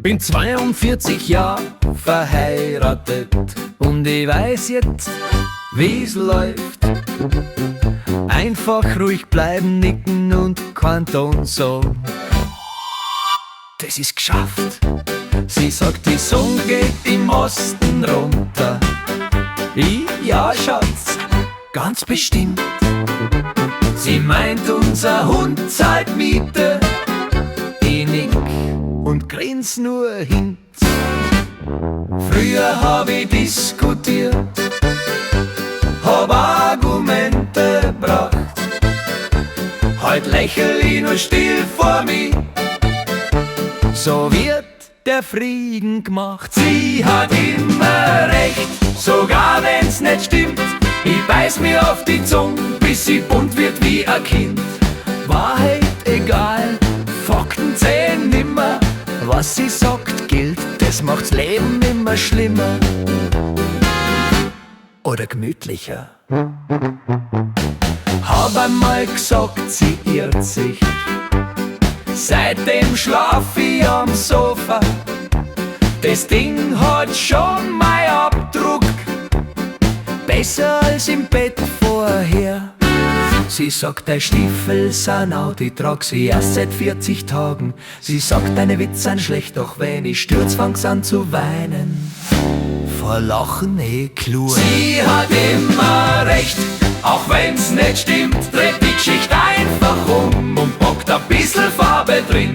Bin 42 Jahre verheiratet und ich weiß jetzt, wie's läuft. Einfach ruhig bleiben, nicken und kein Ton sagen. Das ist geschafft. Sie sagt, die Sonne geht im Osten runter. Ja, Schatz, ganz bestimmt. Sie meint, unser Hund zahlt Miete. Ich nick und grins nur hin. Früher hab ich diskutiert, hab Argumente gebracht. Heut lächel ich nur still vor mich. So wird der Frieden gemacht. Sie hat immer recht, sogar wenn's nicht stimmt. Ich beiß mir auf die Zunge, bis sie bunt wird wie ein Kind. Wahrheit egal, Fakten zählen nimmer. Was sie sagt gilt, das macht's Leben immer schlimmer. Oder gemütlicher. Hab einmal gesagt, sie irrt sich. Seitdem schlaf ich am Sofa. Das Ding hat schon mein Abdruck. Besser als im Bett vorher. Sie sagt, deine Stiefel sind out, ich trag sie erst seit 40 Tagen. Sie sagt, deine Witze sind schlecht, doch wenn ich stürz, fang's an zu weinen. Vor Lachen klur. Sie hat immer recht, auch wenn's nicht stimmt. Dreht die Geschichte einfach um und packt ein bisschen Farbe drin.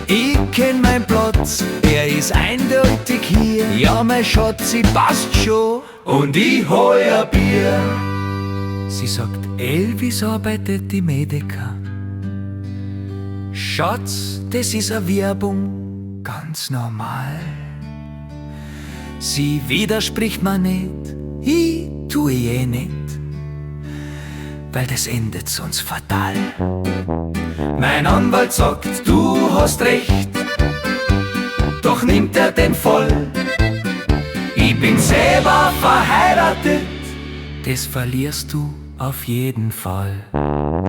Ich kenn meinen Platz, er ist eindeutig hier. Ja, mein Schatz, sie passt schon und ich hol ein Bier. Sie sagt, Elvis arbeitet im Edeka. Schatz, das ist eine Werbung, ganz normal. Sie widerspricht mir nicht, ich tue nicht, weil das endet sonst fatal. Mein Anwalt sagt, du hast recht, doch nimmt er den voll. Ich bin selber verheiratet, das verlierst du auf jeden Fall.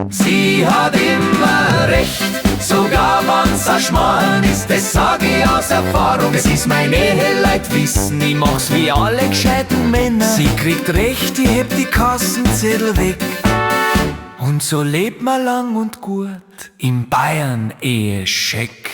Sie hat immer recht, sogar wenn's ein Schmarrn ist, das sag ich aus Erfahrung. Es ist mein Eheleid wissen, ich mach's wie alle gescheiten Männer. Sie kriegt recht, ich heb die Kassenzettel weg. Und so lebt man lang und gut im Bayern-Ehescheck.